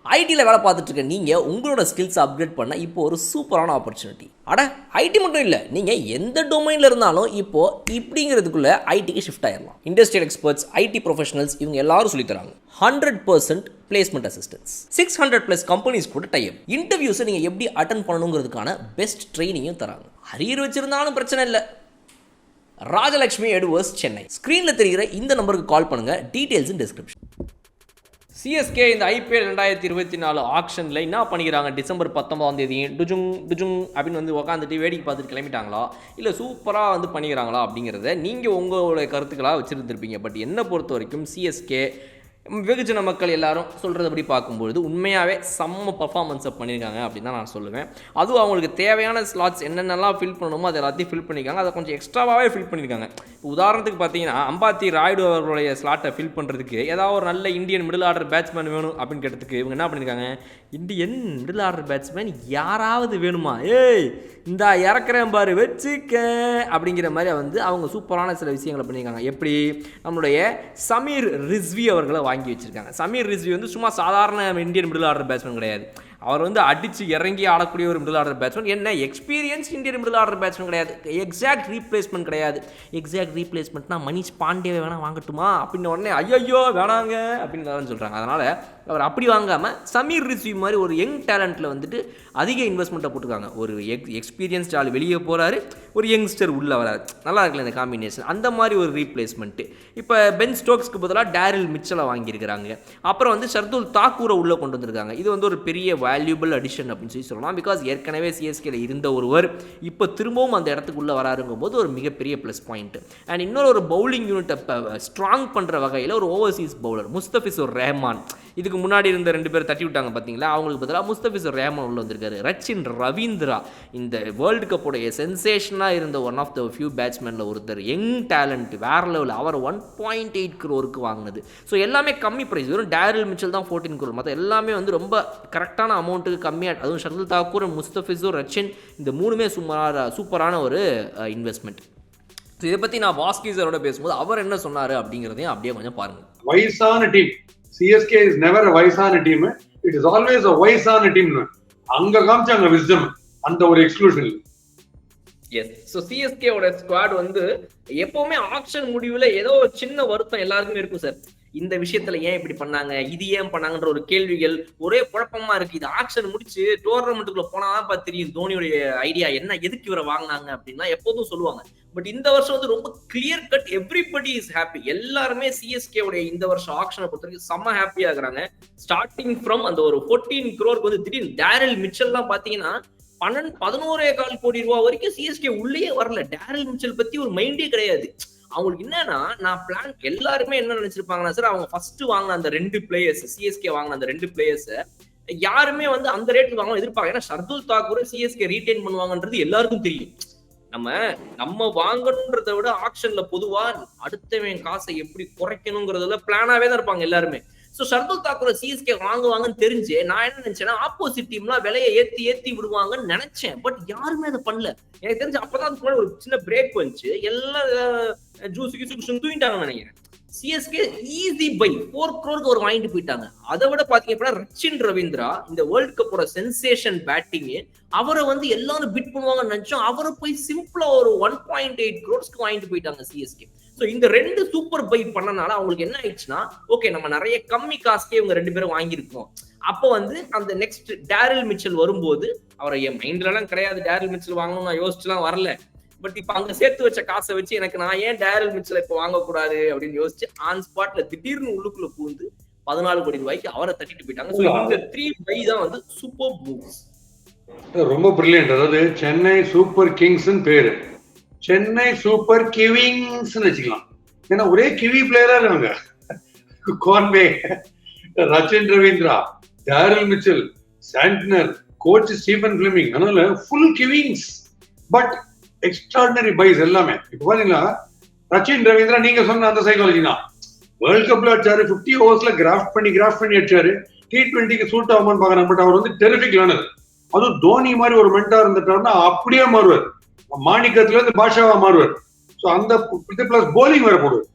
ஐடியில் வேலை பார்த்துட்டு இருக்க நீங்கள் உங்களோட ஸ்கில்ஸை அப்கிரேட் பண்ண இப்போ ஒரு சூப்பரான ஆப்பர்ச்சுனிட்டி. அட ஐடி மட்டும் இல்லை, நீங்கள் எந்த டொமைனில் இருந்தாலும் இப்போது இப்படிங்கிறதுக்குள்ளே ஐடிக்கு ஷிஃப்ட் ஆயிடலாம். இண்டஸ்ட்ரியல் எக்ஸ்பர்ட்ஸ், ஐடி ப்ரொஃபஷனல்ஸ் இவங்க எல்லாரும் சொல்லித்தராங்க. 100% பிளேஸ்மெண்ட் அசிஸ்டன்ஸ், 600+ கம்பெனிஸ் கூட டைப். இன்டர்வியூஸை நீங்கள் எப்படி அட்டன் பண்ணணுங்கிறதுக்கான பெஸ்ட் ட்ரைனிங்கும் தராங்க. அரியர் வச்சிருந்தாலும் பிரச்சனை இல்லை. ராஜலட்சுமி எட்வர்ஸ், சென்னை. ஸ்க்ரீனில் தெரிகிற இந்த நம்பருக்கு கால் பண்ணுங்கள். டீட்டெயில்ஸ் இன் டிஸ்கிரிப்ஷன். சிஎஸ்கே இந்த ஐபிஎல் 2024 ஆக்ஷனில் என்ன பண்ணிக்கிறாங்க? டிசம்பர் 19 டுஜுங் டுஜுங் அப்படின்னு வந்து உக்காந்துட்டு வேடிக்கை பார்த்துட்டு கிளம்பிட்டாங்களா, இல்லை சூப்பராக வந்து பண்ணிக்கிறாங்களா அப்படிங்கிறத நீங்கள் உங்களுடைய கருத்துக்களாக வச்சுருந்துருப்பீங்க. பட் என்னை பொறுத்த வரைக்கும் சிஎஸ்கே வெகுஜன மக்கள் எல்லாரும் சொல்கிறதபடி பார்க்கும்பொழுது உண்மையாகவே செம்ம பர்ஃபார்மன்ஸை பண்ணியிருக்காங்க அப்படின்னு தான் நான் சொல்லுவேன். அதுவும் அவங்களுக்கு தேவையான ஸ்லாட்ஸ் என்னென்னலாம் ஃபில் பண்ணணுமோ அதை எல்லாத்தையும் ஃபில் பண்ணியிருக்காங்க. அதை கொஞ்சம் எக்ஸ்ட்ராவாகவே ஃபில் பண்ணியிருக்காங்க. இப்போ உதாரணத்துக்கு பார்த்தீங்கன்னா அம்பாத்தி ராய்டு அவர்களுடைய ஸ்லாட்டை ஃபில் பண்ணுறதுக்கு ஏதாவது ஒரு நல்ல இந்தியன் மிடில் ஆர்டர் பேட்ஸ்மேன் வேணும் அப்படின்னு கேட்டதுக்கு இவங்க என்ன பண்ணியிருக்காங்க, இந்தியன் மிடில் ஆர்டர் பேட்ஸ்மேன் யாராவது வேணுமா, ஏய் இந்த இறக்குறேன் பாரு வச்சுக்க அப்படிங்கிற மாதிரி வந்து அவங்க சூப்பரான சில விஷயங்களை பண்ணியிருக்காங்க. எப்படி நம்மளுடைய சமீர் ரிஸ்வி அவர்களை வாங்கி வச்சுருக்காங்க. சமீர் ரிஸ்வி வந்து சும்மா சாதாரண இந்தியன் மிடில் ஆர்டர் பேட்ஸ்மேன் கிடையாது. அவர் வந்து அடித்து இறங்கி ஆடக்கூடிய ஒரு மிடில் ஆர்டர் பேட்ஸ்மேன். என்ன experience Indian middle order batsman கிடையாது, எக்ஸாக்ட் ரீப்ளேஸ்மெண்ட் கிடையாது. எக்ஸாக்ட் ரீப்ளேஸ்மெண்ட்னா மணிஷ் பாண்டேவை வேணால் வாங்கட்டுமா அப்படின்னு உடனே ஐயோ வேணாங்க அப்படின்னு சொல்கிறாங்க. அதனால் அவர் அப்படி வாங்காமல் சமீர் ரிஸ்வி மாதிரி ஒரு யங் டேலண்ட்டில் வந்துட்டு அதிக இன்வெஸ்ட்மெண்ட்டை போட்டுருக்காங்க. ஒரு எக்ஸ்பீரியன்ஸ்ட் ஆள் வெளியே போகிறாரு, ஒரு யங்ஸ்டர் உள்ளே வராரு. நல்லா இருக்குல்ல இந்த காம்பினேஷன். அந்த மாதிரி ஒரு ரீப்ளேஸ்மெண்ட்டு. இப்போ பென் ஸ்டோக்ஸ்க்கு பதிலாக டேரில் மிச்சலை வாங்கியிருக்கிறாங்க. அப்புறம் வந்து ஷர்துல் தாக்கூரை உள்ளே கொண்டு வந்திருக்காங்க. இது வந்து ஒரு பெரிய வேல்யூபிள் அடிஷன் அப்படின்னு சொல்லலாம். பிகாஸ் ஏற்கனவே சிஎஸ்கேல இருந்த ஒருவர் இப்போ திரும்பவும் அந்த இடத்துக்குள்ளே வராருங்கும் போது ஒரு மிகப்பெரிய ப்ளஸ் பாயிண்ட். அண்ட் இன்னொரு பவுலிங் யூனிட்டை ஸ்ட்ராங் பண்ணுற வகையில் ஒரு ஓவர்சீஸ் பவுலர் முஸ்தபிசுர் ரஹ்மான், இதுக்கு முன்னாடி இருந்த 2 பேர் தட்டி விட்டாங்க பார்த்தீங்களா, அவங்களுக்கு பதிலாக முஸ்தபிசுர் ரஹ்மான் உள்ள வந்திருக்காரு. ரச்சின் ரவீந்திரா இந்த வேர்ல்டு கப்போடைய சென்சேஷனாக இருந்த ஒன் ஆஃப் த ஃபியூ பேட்ஸ்மேனில் ஒருத்தர், யங் டேலண்ட் வேற லெவல். அவர் 1.8 crore வாங்கினது. ஸோ எல்லாமே கம்மி ப்ரைஸ். வெறும் டேரில் மிச்சல் தான் 14 crore. மற்ற எல்லாமே வந்து ரொம்ப கரெக்டான அமௌண்ட்டுக்கு கம்மியாக. அதுவும் ஷர்துல் தாக்கூர், முஸ்தபிசுர், ரச்சின் இந்த 3மே சூப்பரான ஒரு இன்வெஸ்ட்மெண்ட். ஸோ இதை பற்றி நான் வாஸ்கீஸரோட பேசும்போது அவர் என்ன சொன்னார் அப்படிங்கிறதையும் அப்படியே கொஞ்சம் பாருங்கள். வயசான team CSK is never a வயசான team, it is always a வயசான டீம். அங்க காமிச்சாங்க விஸ்டம் அந்த ஒரு எக்ஸ்க்ளூஷன். எஸ். ஸோ சிஎஸ்கேவோட ஸ்குவாட் வந்து எப்பவுமே ஆக்ஷன் முடிவில் ஏதோ ஒரு சின்ன வருத்தம் எல்லாருக்குமே இருக்கும் சார். இந்த விஷயத்துல ஏன் இப்படி பண்ணாங்க, இது ஏன் பண்ணாங்கன்ற ஒரு கேள்விகள் ஒரே குழப்பமா இருக்கு. இது ஆக்ஷன் முடிச்சு டோர்னமெண்ட்டுக்குள்ள போனாதான் தெரியும் தோனியுடைய ஐடியா என்ன, எதுக்கு இவரை வாங்கினாங்க அப்படின்னா எப்போதும் சொல்லுவாங்க. பட் இந்த வருஷம் வந்து ரொம்ப clear cut, everybody is happy. எல்லாருமே சிஎஸ்கே உடைய இந்த வருஷம் ஆக்ஷனை பொறுத்த வரைக்கும் செம்ம ஹாப்பியா இருக்கிறாங்க. ஸ்டார்டிங் ஃப்ரம் அந்த ஒரு 14 crore வந்து திடீர்னு டேரில் மிச்சல் எல்லாம் பாத்தீங்கன்னா 11.25 கோடி ரூபாய் வரைக்கும் சிஎஸ்கே உள்ளே வரல. டேரில் மிச்சல் பத்தி ஒரு மைண்டே கிடையாது அவங்களுக்கு. என்னன்னா நான் பிளான் எல்லாருமே என்ன நினைச்சிருப்பாங்கன்னா சார், அவங்க ஃபர்ஸ்ட் வாங்கின அந்த 2 பிளேயர்ஸ், சிஎஸ்கே வாங்கின அந்த 2 பிளேயர்ஸ் யாருமே வந்து அந்த ரேட்டுக்கு வாங்க எதிர்பார்க்க. ஏன்னா ஷர்துல் தாக்கூர் சிஎஸ்கே ரீடைன் பண்ணுவாங்கன்றது எல்லாருக்கும் தெரியும். நம்ம வாங்கணும்ன்றதை விட ஆக்ஷன்ல பொதுவா அடுத்தவன் காசை எப்படி குறைக்கணுங்கிறதுல பிளானாவே தான் இருப்பாங்க எல்லாருமே. சோ ஷர்துல் தாக்கூரை சிஎஸ்கே வாங்குவாங்கன்னு தெரிஞ்சு நான் என்ன நினைச்சேன்னா ஆப்போசிட் டீம்லாம் விலையை ஏத்தி விடுவாங்கன்னு நினைச்சேன். பட் யாருமே அதை பண்ணல. எனக்கு தெரிஞ்சு அப்பதான் அதுக்கு ஒரு சின்ன பிரேக் வந்துச்சு. எல்லாம் ஜூஸுக்கு தூங்கிட்டாங்கன்னு நினைக்கிறேன். சிஎஸ்கே ஈஸி பை 4 crore ஒரு வாங்கிட்டு போயிட்டாங்க. அதை விட பாத்தீங்கன்னா ரச்சின் ரவீந்திரா இந்த வேர்ல்ட் கப்போட சென்சேஷன் பேட்டிங், அவரை வந்து எல்லாரும் பிட் பண்ணுவாங்கன்னு நினைச்சோம். அவரை போய் சிம்பிளா ஒரு 1.8 crore வாங்கிட்டு போயிட்டாங்க சிஎஸ்கே. ஸோ இந்த 2 சூப்பர் பை பண்ணனால அவங்களுக்கு என்ன ஆயிடுச்சுன்னா, ஓகே நம்ம நிறைய கம்மி காசுக்கே இவங்க 2 பேரும் வாங்கியிருக்கோம். அப்போ வந்து அந்த நெக்ஸ்ட் டேரில் மிச்சல் வரும்போது அவரை என் மைண்ட்ல எல்லாம் கிடையாது டேரில் மிச்சல் வாங்கணும், நான் யோசிச்சுலாம் வரல. பட் இப்ப அங்க சேர்த்து வச்ச காசை வச்சு எனக்கு நான் ஏன் டேரில் மிச்சல் இப்ப வாங்கக்கூடாது அப்படின்னு யோசிச்சு ஆன் ஸ்பாட்ல திடீர்னு உள்ளுக்குள்ள பூந்து 14 கோடி ரூபாய்க்கு அவரை தட்டிட்டு போயிட்டாங்க. இந்த 3 பை தான் வந்து சூப்பர் மூவ்ஸ். ரொம்ப பிரில்லியன்ட். அதாவது சென்னை சூப்பர் கிங்ஸ் பேரு, சென்னை சூப்பர் கிவிங்ஸ் வச்சுக்கலாம். ஏன்னா ஒரே கிவி பிளேயரா இருக்காங்க. Conway, Rachin Ravindra, Daryl Mitchell, Santner, coach Stephen Fleming, அதனால ஃபுல் கிவிங்ஸ். பட் எக்ஸ்ட்ராடினரி பைஸ் எல்லாமே. இப்ப பாத்தீங்கன்னா ரச்சின் ரவீந்திரா நீங்க சொன்ன அந்த சைக்காலஜி தான். வேர்ல்ட் கப்ல அடிச்சாரு, 50 ஓவர்ஸ்ல கிராஃப்ட் பண்ணி அடிச்சாரு. T20க்கு சூட் ஆகுமான்னு பாக்குறேன். பட் அவர் வந்து டெரிஃபிக் லேர்னர். அதுவும் தோனி மாதிரி ஒரு மென்டா இருந்துட்டாருன்னா அப்படியே மாறுவார். மாணிக்கத்துல இருந்து பாஷாவா மாறுவார். ஸோ அந்த பிளஸ் போலிங் வேற போடுவார்.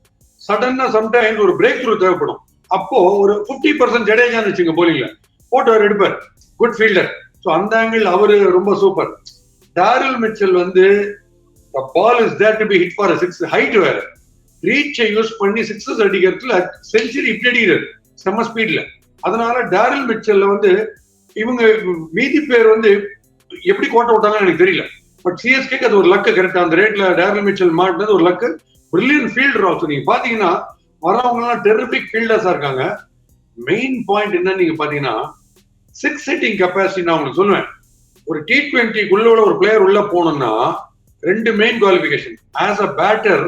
சடனா சம்டைம்ஸ் ஒரு பிரேக் த்ரூ தேவைப்படும். அப்போ ஒரு 50% ஜடேஜான்னு வச்சுங்க போலிங்ல போட்டு அவர் எடுப்பார், குட் ஃபீல்டர். ஸோ அந்த ஆங்கிள் அவரு ரொம்ப சூப்பர். டாரில் மிச்சல் வந்து ball is there to be hit for 6, height வேற, ரீச்சை யூஸ் பண்ணி 6 அடிக்கிறதுல செஞ்சுரி இப்படி அடிக்கிறாரு செம்ம ஸ்பீட்ல. அதனால டாரில் மிச்சல்ல வந்து இவங்க மீதி பேர் வந்து எப்படி கோட்டை விட்டாங்கன்னு எனக்கு தெரியல. பட் சிஎஸ்கேக்கு அது ஒரு லக்கு, கரெக்டா அந்த ரேட்ல டாரில் மிச்சல் மாட்டினது ஒரு லக்கு. Brilliant fielder also. நீங்க பாத்தீங்கன்னா வரவங்க எல்லாம் டெரிபிக் ஃபீல்டர்ஸா இருக்காங்க. மெயின் பாயிண்ட் என்னன்னு நீங்க பாத்தீங்கன்னா 6 ஹிட்டிங் கெப்பாசிட்டி. நான் உங்களுக்கு சொல்லுவேன், ஒரு T20 ஒரு பிளேயர் உள்ள போகணும்னா 2 main qualification. As a batter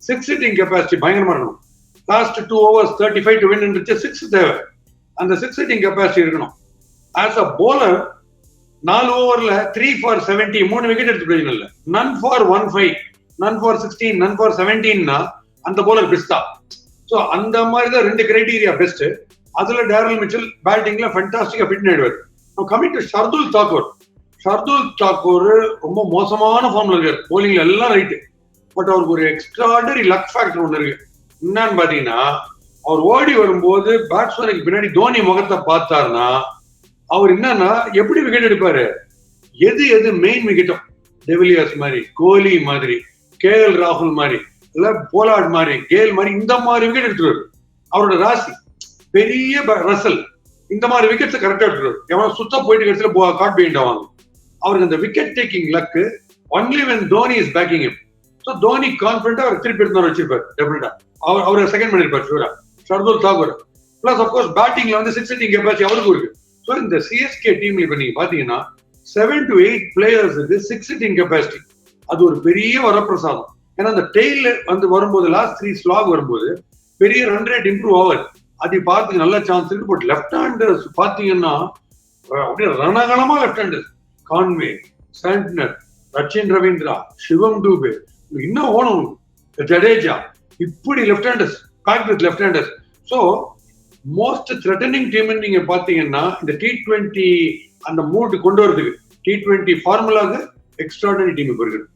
6 hitting capacity பயங்கரமா இருக்கணும். லாஸ்ட் 2 overs 35 டு வின் 6 தேவை. அந்த 6 ஹிட்டிங் கெப்பாசிட்டி இருக்கணும். ஆஸ் அ போலர் 4 ஓவர்ல 3 for 70, 3 விக்கெட் எடுத்து பிரயோஜனம் இல்லை. None for 15, none for 16, none for 17னா அந்த போலர் பெஸ்ட் தான். ஸோ அந்த மாதிரி தான் 2 கிரைடீரியா பெஸ்ட். அதுல டாரில் மிச்சல் பேட்டிங்ல ஃபேண்டாஸ்டிக்கா ஃபிட் ஆயிடுவார். Coming to Shardul Thakur. ஷர்துல் தாக்கூர் ரொம்ப மோசமான ஃபார்ம்ல இருக்காரு. போலிங்ல எல்லாம் ரைட்டு, பட் அவருக்கு ஒரு எக்ஸ்ட்ராடனரி லக் ஃபேக்டர் ஒன்று இருக்கு. என்னன்னு பாத்தீங்கன்னா, அவர் ஓடி வரும்போது பேட்ஸ்மேனுக்கு பின்னாடி தோனி முகத்தை பார்த்தாருன்னா அவர் என்னன்னா எப்படி விக்கெட் எடுப்பாரு, எது மெயின் விக்கெட்டும் டெவிலியர்ஸ் மாதிரி, கோலி மாதிரி, KL ராகுல் மாதிரி, இல்ல போலார்ட் மாதிரி, கேல் மாதிரி, இந்த மாதிரி விக்கெட் எடுத்துருவாரு. அவரோட ராசி பெரிய ரசல் இந்த மாதிரி விக்கெட்ஸ் கரெக்டா எடுத்துருவாரு. எவன் சுத்தா போயிட்டு கடைசியில காட் பெயிண்ட் ஆவாங்க. அவருக்கு அந்த wicket taking luck only when Dhoni is backing him. So Dhoni கான்பிடண்டா அவர் திருப்பி எடுத்து வச்சிருப்பாரு டெபிள்டா. அவர் செகண்ட் பண்ணிருப்பாரு ஷூரா ஷர்துல் தாக்கூர். பிளஸ் அப்கோர்ஸ் பேட்டிங்ல வந்து 6 ஹிட்டிங் கெப்பாசிட்டி அவருக்கு இருக்கு. ஸோ இந்த சிஎஸ்கே டீம்ல இப்ப நீங்க பாத்தீங்கன்னா 7 to 8 பிளேயர்ஸ் 6 ஹிட்டிங் கெப்பாசிட்டி. அது ஒரு பெரிய வரப்பிரசாதம். ஏன்னா அந்த டெய்ல வந்து வரும்போது லாஸ்ட் 3 ஸ்லாக் வரும்போது பெரிய ரன் ரேட் இம்ப்ரூவ் ஆகுது. அது பார்த்துக்க நல்ல சான்ஸ் இருக்கு. பட் லெஃப்ட் ஹேண்டர்ஸ் பாத்தீங்கன்னா அப்படியே ரணகலமா left handers, Conway, Santner, Sachin Ravindra, Shivam Dube, இன்னும் ஓணும் ஜடேஜா, இப்படி left handers pack with left handers. So most threatening team நீங்க பாத்தீங்கன்னா இந்த T20 அந்த மூட் கொண்டு வரதுக்கு T20 ஃபார்முலாக்கு எக்ஸ்ட்ராடனரி டீம் இப்ப இருக்கு.